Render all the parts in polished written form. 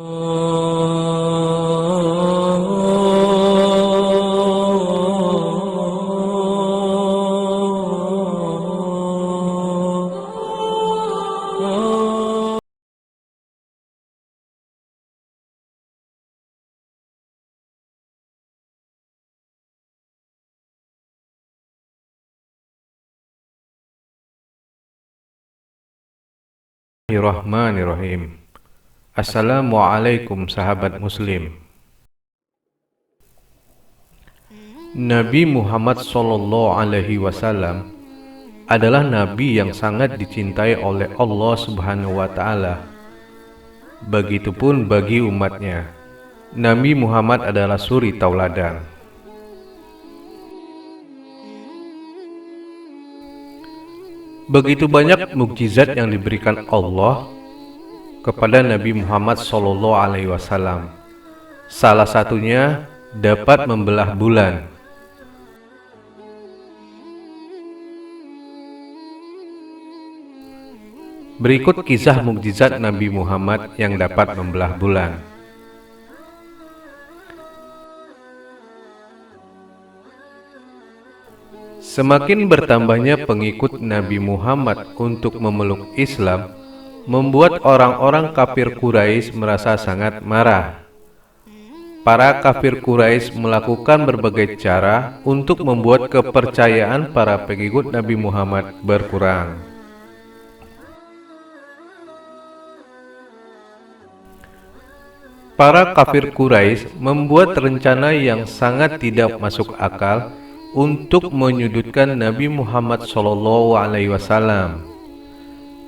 Bismillahirrahmanirrahim. Assalamualaikum sahabat muslim. Nabi Muhammad SAW adalah nabi yang sangat dicintai oleh Allah Subhanahu wa taala. Begitupun bagi umatnya. Nabi Muhammad adalah suri tauladan. Begitu banyak mukjizat yang diberikan Allah kepada Nabi Muhammad SAW. Salah satunya dapat membelah bulan. Berikut kisah mukjizat Nabi Muhammad yang dapat membelah bulan. Semakin bertambahnya pengikut Nabi Muhammad untuk memeluk Islam, membuat orang-orang kafir Quraisy merasa sangat marah. Para kafir Quraisy melakukan berbagai cara untuk membuat kepercayaan para pengikut Nabi Muhammad berkurang. Para kafir Quraisy membuat rencana yang sangat tidak masuk akal untuk menyudutkan Nabi Muhammad SAW.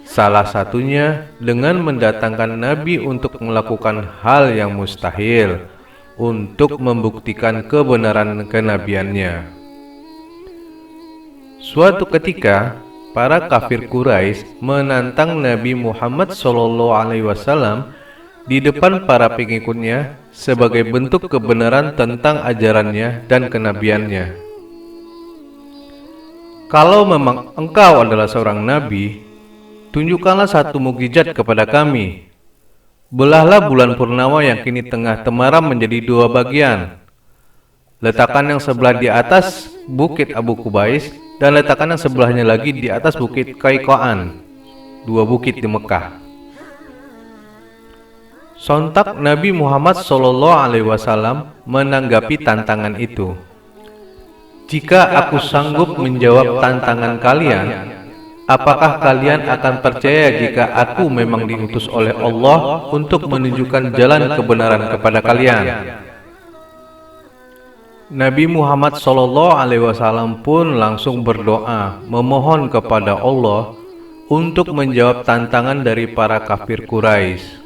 Salah satunya dengan mendatangkan Nabi untuk melakukan hal yang mustahil untuk membuktikan kebenaran kenabiannya. Suatu ketika, para kafir Quraisy menantang Nabi Muhammad SAW di depan para pengikutnya sebagai bentuk kebenaran tentang ajarannya dan kenabiannya. Kalau memang engkau adalah seorang nabi, tunjukkanlah satu mukjizat kepada kami. Belahlah bulan purnama yang kini tengah temaram menjadi dua bagian. Letakkan yang sebelah di atas bukit Abu Qubais dan letakkan yang sebelahnya lagi di atas bukit Qaiqaan, dua bukit di Mekah. Sontak Nabi Muhammad SAW menanggapi tantangan itu. Jika aku sanggup menjawab tantangan kalian, apakah kalian akan percaya jika aku memang diutus oleh Allah untuk menunjukkan jalan kebenaran kepada kalian? Nabi Muhammad SAW pun langsung berdoa memohon kepada Allah untuk menjawab tantangan dari para kafir Quraisy.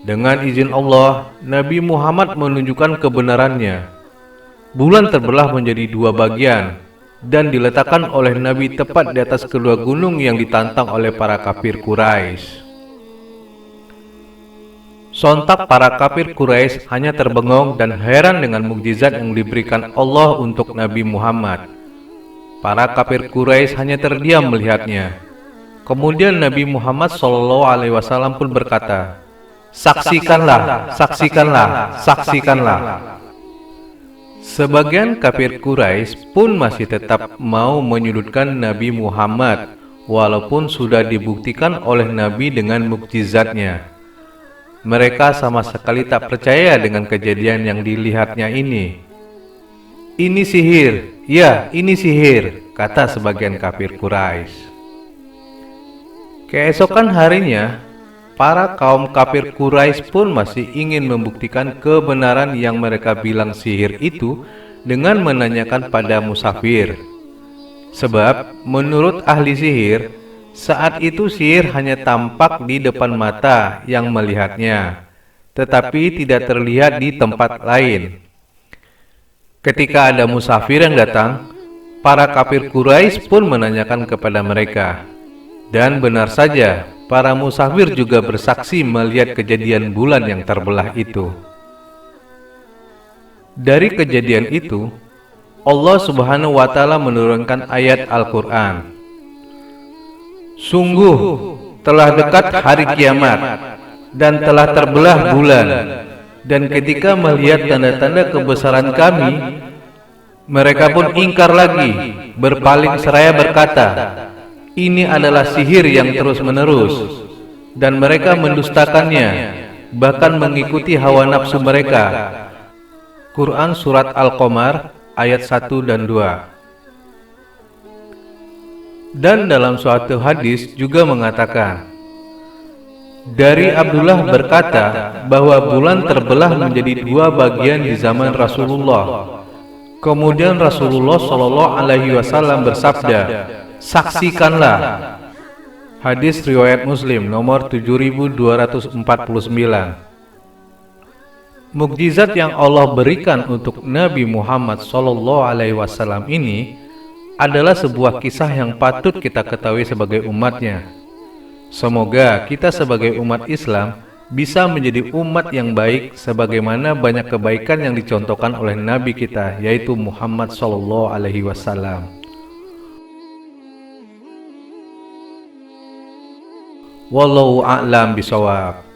Dengan izin Allah, Nabi Muhammad menunjukkan kebenarannya. Bulan terbelah menjadi dua bagian dan diletakkan oleh Nabi tepat di atas kedua gunung yang ditantang oleh para kafir Quraisy. Sontak para kafir Quraisy hanya terbengong dan heran dengan mukjizat yang diberikan Allah untuk Nabi Muhammad. Para kafir Quraisy hanya terdiam melihatnya. Kemudian Nabi Muhammad SAW pun berkata, "Saksikanlah, saksikanlah, saksikanlah." Sebagian kafir Quraisy pun masih tetap mau menyudutkan Nabi Muhammad, walaupun sudah dibuktikan oleh Nabi dengan mukjizatnya. Mereka sama sekali tak percaya dengan kejadian yang dilihatnya ini. "Ini sihir, ya ini sihir," kata sebagian kafir Quraisy. Keesokan harinya, para kaum kafir Quraisy pun masih ingin membuktikan kebenaran yang mereka bilang sihir itu dengan menanyakan pada musafir. Sebab menurut ahli sihir, saat itu sihir hanya tampak di depan mata yang melihatnya, tetapi tidak terlihat di tempat lain. Ketika ada musafir yang datang, para kafir Quraisy pun menanyakan kepada mereka. Dan benar saja, para musafir juga bersaksi melihat kejadian bulan yang terbelah itu. Dari kejadian itu, Allah Subhanahu wa Ta'ala menurunkan ayat Al-Quran. "Sungguh telah dekat hari kiamat. dan telah terbelah bulan. Dan ketika melihat tanda-tanda kebesaran kami, mereka pun ingkar lagi, berpaling seraya berkata, ini adalah sihir yang terus-menerus, dan mereka mendustakannya, bahkan mengikuti hawa nafsu mereka. Quran Surat Al-Qamar ayat 1 dan 2. Dan dalam suatu hadis juga mengatakan, dari Abdullah berkata bahwa bulan terbelah menjadi dua bagian di zaman Rasulullah. Kemudian Rasulullah Shallallahu Alaihi Wasallam bersabda, saksikanlah. Hadis riwayat Muslim nomor 7249. Mukjizat yang Allah berikan untuk Nabi Muhammad Shallallahu Alaihi Wasallam ini adalah sebuah kisah yang patut kita ketahui sebagai umatnya. Semoga kita sebagai umat Islam bisa menjadi umat yang baik sebagaimana banyak kebaikan yang dicontohkan oleh Nabi kita, yaitu Muhammad Sallallahu Alaihi Wasallam. Wallahu a'lam bishawab.